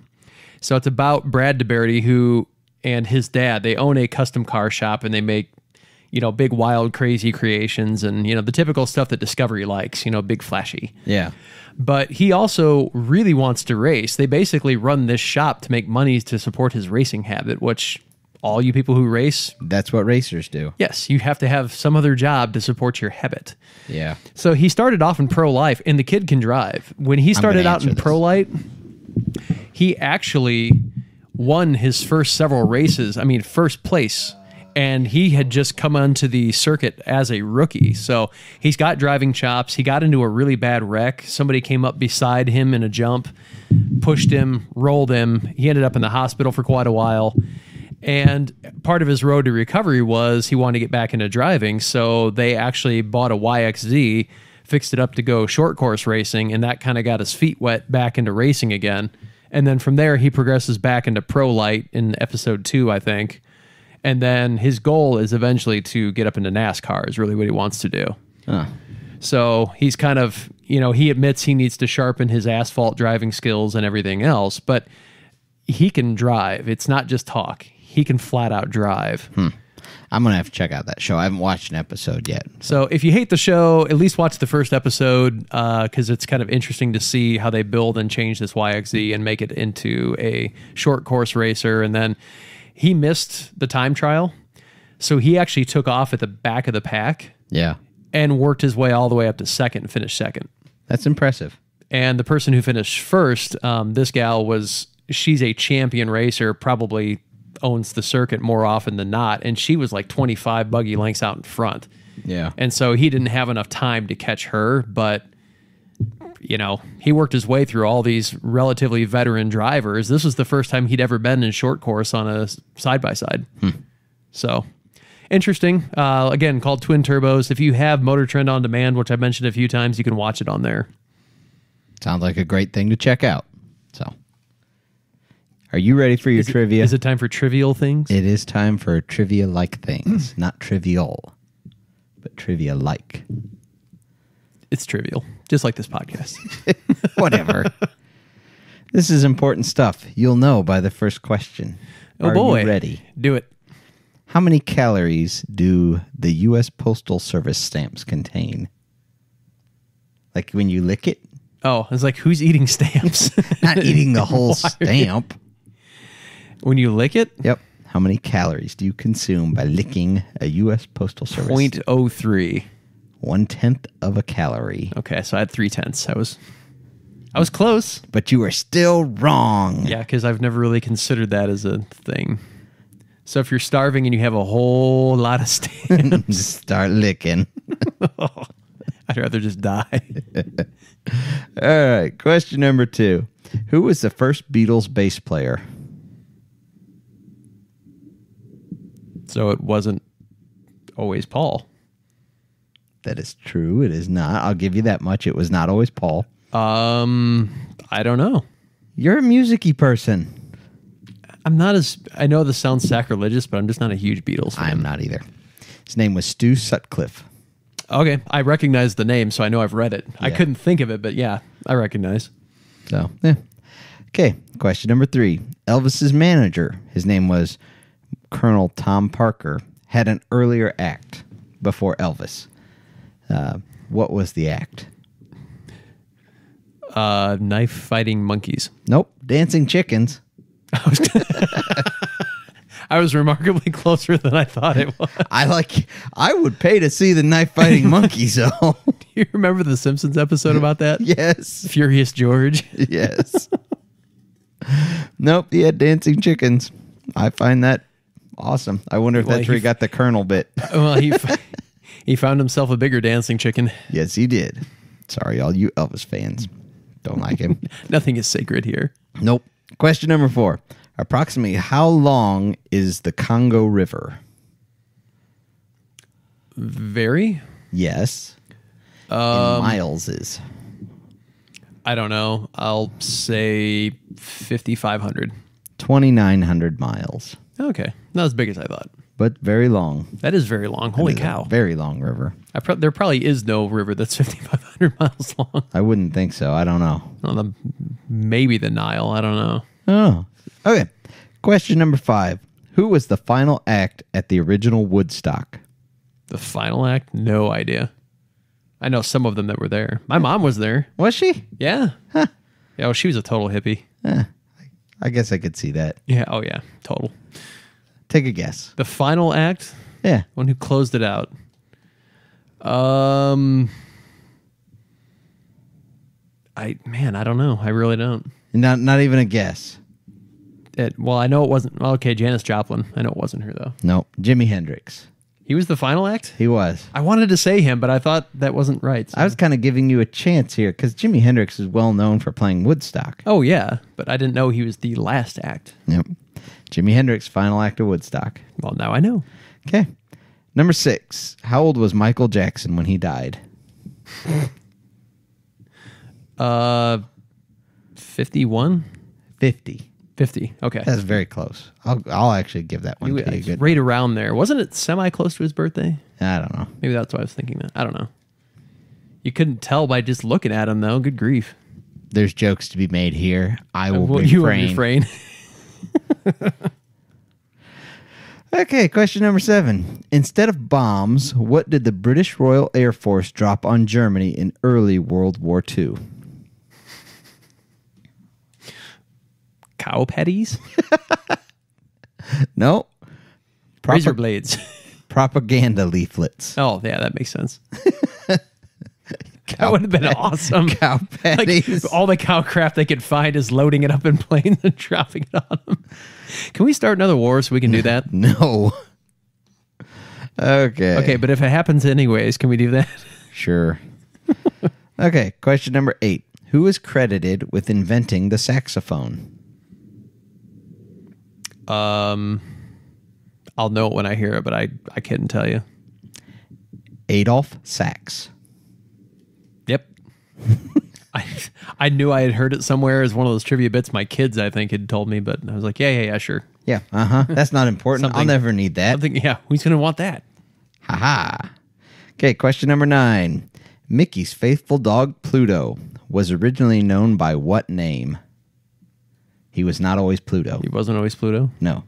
So it's about Brad DeBerti, who and his dad, they own a custom car shop, and they make big, wild, crazy creations and, the typical stuff that Discovery likes, big, flashy. Yeah. But he also really wants to race. They basically run this shop to make money to support his racing habit, which all you people who race... That's what racers do. Yes, you have to have some other job to support your habit. Yeah. So he started off in pro life, and the kid can drive. When he started out in pro life, he actually won his first several races. I mean, first place. And he had just come onto the circuit as a rookie. So he's got driving chops. He got into a really bad wreck. Somebody came up beside him in a jump, pushed him, rolled him. He ended up in the hospital for quite a while. And part of his road to recovery was he wanted to get back into driving. So they actually bought a YXZ, fixed it up to go short course racing, and that kind of got his feet wet back into racing again. And then from there, he progresses back into Pro Light in episode 2, I think. And then his goal is eventually to get up into NASCAR is really what he wants to do. Huh. So he's kind of, he admits he needs to sharpen his asphalt driving skills and everything else, but he can drive. It's not just talk. He can flat out drive. I'm going to have to check out that show. I haven't watched an episode yet. So if you hate the show, at least watch the first episode because it's kind of interesting to see how they build and change this YXZ and make it into a short course racer. And then he missed the time trial, so he actually took off at the back of the pack. Yeah. And worked his way all the way up to second and finished second. That's impressive. And the person who finished first, this gal she's a champion racer, probably owns the circuit more often than not, and she was like 25 buggy lengths out in front. Yeah. And so he didn't have enough time to catch her, but he worked his way through all these relatively veteran drivers. This was the first time he'd ever been in short course on a side-by-side. So interesting. Again, called Twin Turbos. If you have Motor Trend On Demand, which I've mentioned a few times, you can watch it on there. Sounds like a great thing to check out. So, are you ready for your trivia? Is it time for trivial things? It is time for trivia-like things. Not trivial, but trivia-like. It's trivial, just like this podcast. Whatever. This is important stuff. You'll know by the first question. Oh, boy. Are you ready? Do it. How many calories do the U.S. Postal Service stamps contain? Like when you lick it? Oh, I was like, who's eating stamps? Not eating the whole stamp. When you lick it? Yep. How many calories do you consume by licking a U.S. Postal Service? 0.03. 1/10 of a calorie. Okay, so I had 0.3. I was close. But you are still wrong. Yeah, because I've never really considered that as a thing. So if you're starving and you have a whole lot of stamps, start licking. I'd rather just die. All right, question number 2. Who was the first Beatles bass player? So it wasn't always Paul. That is true. It is not. I'll give you that much. It was not always Paul. I don't know. You're a music-y person. I know this sounds sacrilegious, but I'm just not a huge Beatles fan. I am not either. His name was Stu Sutcliffe. Okay, I recognize the name, so I know I've read it. I Yeah. couldn't think of it, but yeah, I recognize. So, yeah. Okay, question number 3. Elvis's manager, his name was Colonel Tom Parker, had an earlier act before Elvis. What was the act? Knife fighting monkeys. Nope, dancing chickens. I was remarkably closer than I thought it was. I would pay to see the knife fighting monkeys, though. Do you remember the Simpsons episode about that? Yes. Furious George. Yes. Nope, he had dancing chickens. I find that awesome. I wonder if that's where he got the Colonel bit. Well, he found himself a bigger dancing chicken. Yes, he did. Sorry, all you Elvis fans. Don't like him. Nothing is sacred here. Nope. Question number 4. Approximately how long is the Congo River? Very? Yes. In miles is. I don't know. I'll say 5,500. 2,900 miles. Okay. Not as big as I thought. But very long. That is very long. Holy That is a cow. very long river. There probably is no river that's 5,500 miles long. I wouldn't think so. I don't know. Well, maybe the Nile. I don't know. Oh. Okay. Question number 5. Who was the final act at the original Woodstock? The final act? No idea. I know some of them that were there. My mom was there. Was she? Yeah. Huh. Yeah, well, she was a total hippie. I guess I could see that. Yeah. Oh, yeah. Total. Take a guess. The final act? Yeah. One who closed it out. I don't know. I really don't. Not even a guess. Well, I know it wasn't. Okay, Janis Joplin. I know it wasn't her, though. Nope. Jimi Hendrix. He was the final act? He was. I wanted to say him, but I thought that wasn't right. So. I was kind of giving you a chance here because Jimi Hendrix is well known for playing Woodstock. Oh, yeah, but I didn't know he was the last act. Yep. Jimi Hendrix, final act of Woodstock. Well, now I know. Okay. Number 6. How old was Michael Jackson when he died? 51? 50. 50. Okay. That's very close. I'll actually give that one to you. It's Good. right around there. Wasn't it semi-close to his birthday? I don't know. Maybe that's why I was thinking that. I don't know. You couldn't tell by just looking at him, though. Good grief. There's jokes to be made here. I will You will refrain. Okay, question number 7. Instead of bombs, what did the British Royal Air Force drop on Germany in early World War II? Cow patties? No. Razor blades. Propaganda leaflets. Oh, yeah, that makes sense. That would have been awesome. Cow patties. Like, all the cow crap they could find is loading it up in planes and dropping it on them. Can we start another war so we can do that? No. Okay. Okay, but if it happens anyways, can we do that? Sure. Okay, question number 8. Who is credited with inventing the saxophone? I'll know it when I hear it, but I couldn't tell you. Adolf Sax. Yep. I knew I had heard it somewhere as one of those trivia bits my kids, I think, had told me, but I was like, yeah, sure. Yeah, That's not important. I'll never need that. Who's going to want that? Ha-ha. Okay, question number 9. Mickey's faithful dog, Pluto, was originally known by what name? He was not always Pluto. He wasn't always Pluto? No.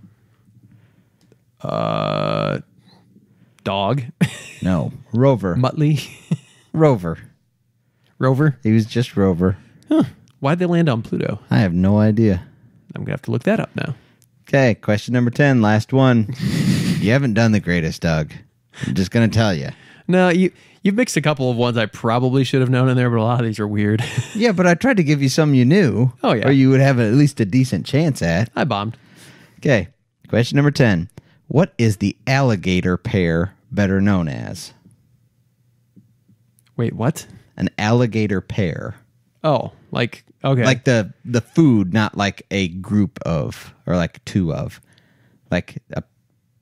Dog? No. Rover. Muttley? Rover. Rover? He was just Rover. Huh. Why'd they land on Pluto? I have no idea. I'm going to have to look that up now. Okay, question number 10, last one. You haven't done the greatest, Doug. I'm just going to tell you. No, you've mixed a couple of ones I probably should have known in there, but a lot of these are weird. Yeah, but I tried to give you some you knew. Oh, yeah. Or you would have at least a decent chance at. I bombed. Okay, question number 10. What is the alligator pear better known as? Wait, what? An alligator pear. Oh, like, okay. Like the food, not like a group of, or like two of. Like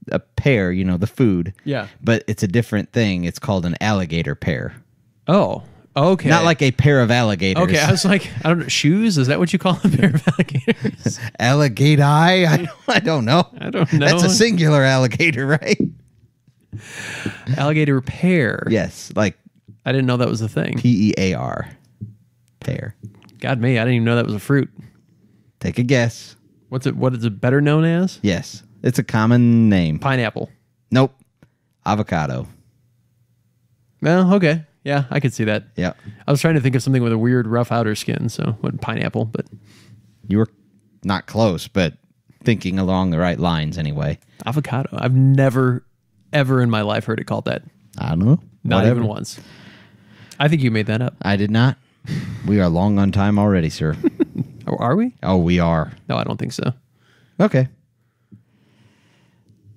a pear, the food. Yeah. But it's a different thing. It's called an alligator pear. Oh, okay. Not like a pair of alligators. Okay, I was like, I don't know, shoes? Is that what you call a pair of alligators? Alligator? I don't know. I don't know. That's a singular alligator, right? Alligator pear. Yes, like I didn't know that was a thing. Pear. Pear. God, me, I didn't even know that was a fruit. Take a guess. What is it better known as? Yes, it's a common name. Pineapple. Nope. Avocado. Well, okay. Yeah, I could see that. Yeah. I was trying to think of something with a weird rough outer skin, so wasn't pineapple, but You were not close, but thinking along the right lines anyway. avocado. I've never, ever in my life heard it called that. I don't know. Not Whatever. even once. I think you made that up. I did not. We are long on time already, sir. Oh, are we? Oh, we are. No, I don't think so. Okay.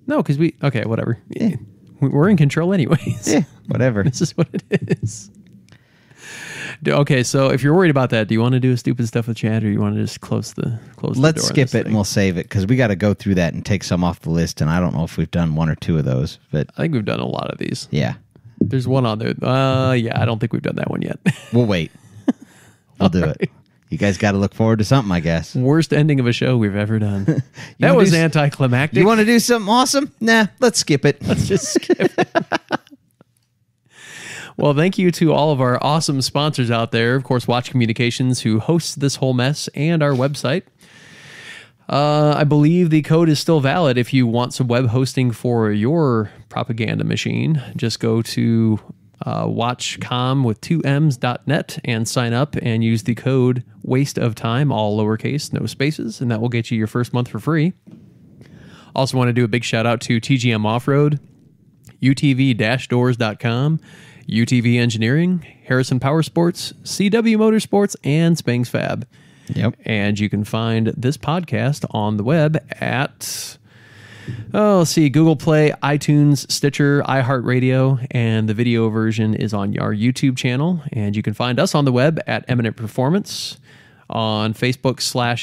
No, because okay, whatever. Yeah. We're in control anyways. Yeah, whatever. This is what it is. Okay, so if you're worried about that, do you want to do a stupid stuff with chat, or you want to just close the door? Let's on skip this it thing? and we'll save it because we got to go through that and take some off the list. And I don't know if we've done one or two of those, but I think we've done a lot of these. yeah, There's one on there. Yeah, I don't think we've done that one yet. we'll wait. We'll do it. You guys got to look forward to something, I guess. Worst ending of a show we've ever done. That wanna was do anticlimactic. You want to do something awesome? Nah, let's skip it. Let's just skip it. Well, thank you to all of our awesome sponsors out there. Of course, Watch Communications, who hosts this whole mess, and our website. I believe the code is still valid if you want some web hosting for your propaganda machine. Just go to watchcom with 2ms.net and sign up and use the code waste of time, all lowercase, no spaces, and that will get you your first month for free. Also want to do a big shout out to TGM Off-Road, UTV-doors.com, UTV Engineering, Harrison Power Sports, CW Motorsports, and Spangs Fab. Yep. And you can find this podcast on the web at, let's see, Google Play, iTunes, Stitcher, iHeartRadio, and the video version is on our YouTube channel. And you can find us on the web at Eminent Performance, on Facebook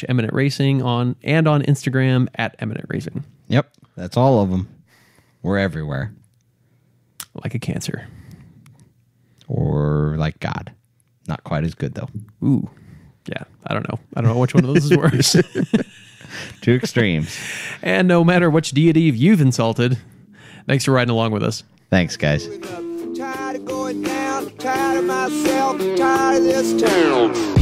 /Eminent Racing, and on Instagram at Eminent Racing. Yep. That's all of them. We're everywhere. Like a cancer. Or like God. Not quite as good, though. Ooh. Yeah, I don't know which one of those is worse. Two extremes. And no matter which deity you've insulted, thanks for riding along with us. Thanks, guys. Tired of going down, tired of myself, tired of this town.